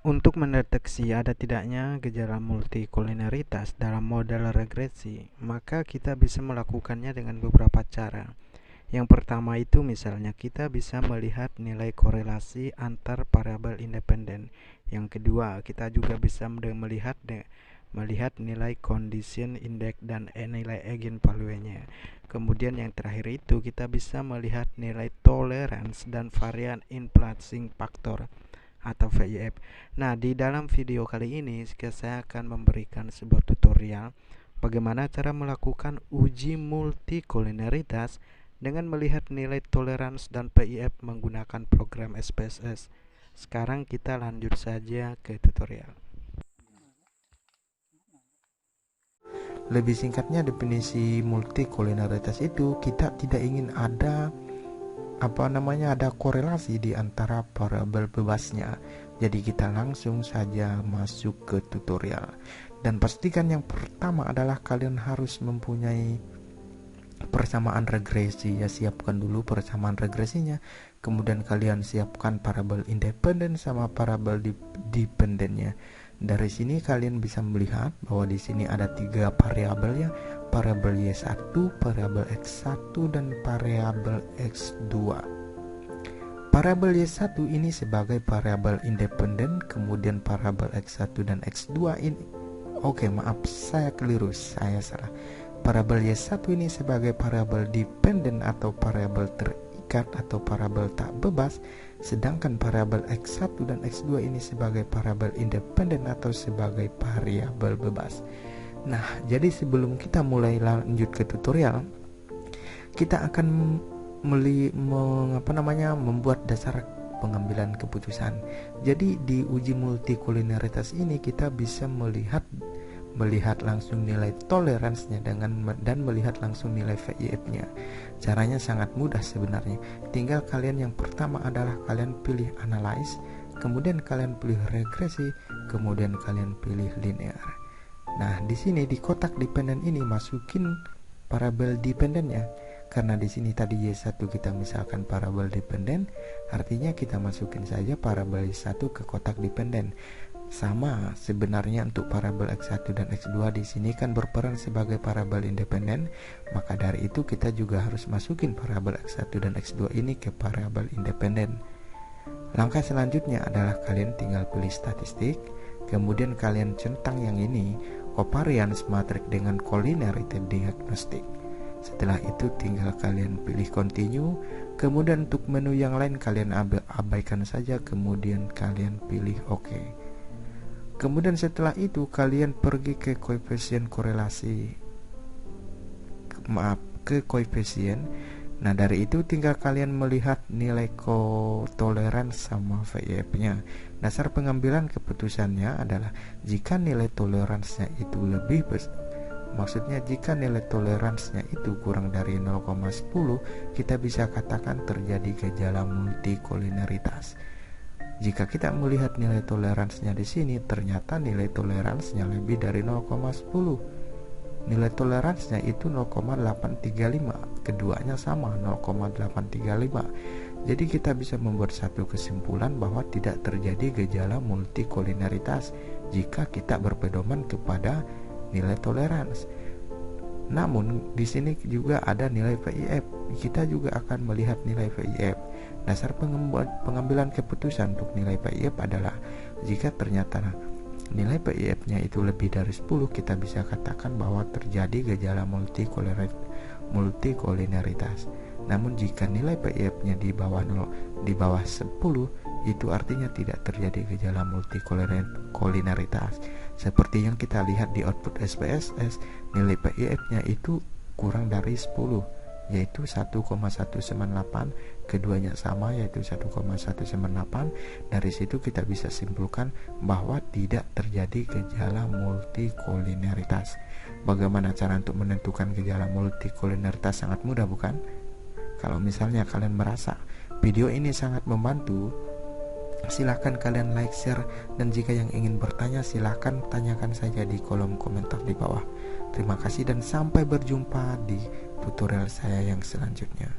Untuk mendeteksi ada tidaknya gejala multikulineritas dalam model regresi, maka kita bisa melakukannya dengan beberapa cara. Yang pertama itu misalnya kita bisa melihat nilai korelasi antar variabel independen. Yang kedua, kita juga bisa melihat nilai condition index dan nilai eigenvalue-nya. Kemudian yang terakhir itu kita bisa melihat nilai tolerance dan varian influencing factor atau VIF. Nah, di dalam video kali ini saya akan memberikan sebuah tutorial bagaimana cara melakukan uji multikulineritas dengan melihat nilai toleransi dan PIF menggunakan program SPSS. Sekarang kita lanjut saja ke tutorial. Lebih singkatnya, definisi multikulineritas itu kita tidak ingin ada ada korelasi di antara variabel bebasnya. Jadi kita langsung saja masuk ke tutorial. Dan pastikan yang pertama adalah kalian harus mempunyai persamaan regresi. Ya, siapkan dulu persamaan regresinya. Kemudian kalian siapkan variabel independen sama variabel dependennya. Dari sini kalian bisa melihat bahwa di sini ada 3 variabel ya, variabel Y1, variabel X1 dan variabel X2. Variabel Y1 ini sebagai variabel independen, kemudian variabel X1 dan X2 ini saya keliru, saya salah. Variabel Y1 ini sebagai variabel dependen atau variabel terikat atau variabel tak bebas, sedangkan variabel X1 dan X2 ini sebagai variabel independen atau sebagai variabel bebas. Nah, jadi sebelum kita mulai lanjut ke tutorial, kita akan membuat dasar pengambilan keputusan. Jadi di uji multikulineritas ini kita bisa melihat langsung nilai toleransinya dan melihat langsung nilai VIF-nya. Caranya sangat mudah sebenarnya. Tinggal kalian yang pertama adalah kalian pilih analyze, kemudian kalian pilih regresi, kemudian kalian pilih linear. Nah, di sini di kotak dependen ini masukin variabel dependennya. Karena di sini tadi Y1 kita misalkan variabel dependen, artinya kita masukin saja variabel Y1 ke kotak dependen. Sama sebenarnya untuk variabel X1 dan X2 di sini kan berperan sebagai variabel independen, maka dari itu kita juga harus masukin variabel X1 dan X2 ini ke variabel independen. Langkah selanjutnya adalah kalian tinggal pilih statistik, kemudian kalian centang yang ini covariance matrix dengan collinearity diagnostic. Setelah itu tinggal kalian pilih continue, kemudian untuk menu yang lain kalian abaikan saja, kemudian kalian pilih OK. Kemudian setelah itu kalian pergi ke koefisien korelasi, ke koefisien. Nah, dari itu tinggal kalian melihat nilai toleransi sama VIF-nya. Dasar pengambilan keputusannya adalah jika nilai toleransinya itu lebih besar, maksudnya jika nilai toleransinya itu kurang dari 0,10, kita bisa katakan terjadi gejala multikulineritas. Jika kita melihat nilai toleransinya di sini, ternyata nilai toleransinya lebih dari 0,10. Nilai toleransinya itu 0,835, keduanya sama 0,835. Jadi kita bisa membuat satu kesimpulan bahwa tidak terjadi gejala multikulineritas jika kita berpedoman kepada nilai toleransi. Namun di sini juga ada nilai VIF. Kita juga akan melihat nilai VIF. Dasar pengambilan keputusan untuk nilai VIF adalah jika ternyata nilai VIF-nya itu lebih dari 10, kita bisa katakan bahwa terjadi gejala multikulineritas. Namun jika nilai VIF-nya di bawah 10, itu artinya tidak terjadi gejala multikulineritas. Seperti yang kita lihat di output SPSS, nilai VIF-nya itu kurang dari 10, yaitu 1,198, keduanya sama yaitu 1,198. Dari situ kita bisa simpulkan bahwa tidak terjadi gejala multikulineritas. Bagaimana cara untuk menentukan gejala multikulineritas? Sangat mudah, bukan? Kalau misalnya kalian merasa video ini sangat membantu, silahkan kalian like, share, dan jika yang ingin bertanya silahkan tanyakan saja di kolom komentar di bawah. Terima kasih dan sampai berjumpa di tutorial saya yang selanjutnya.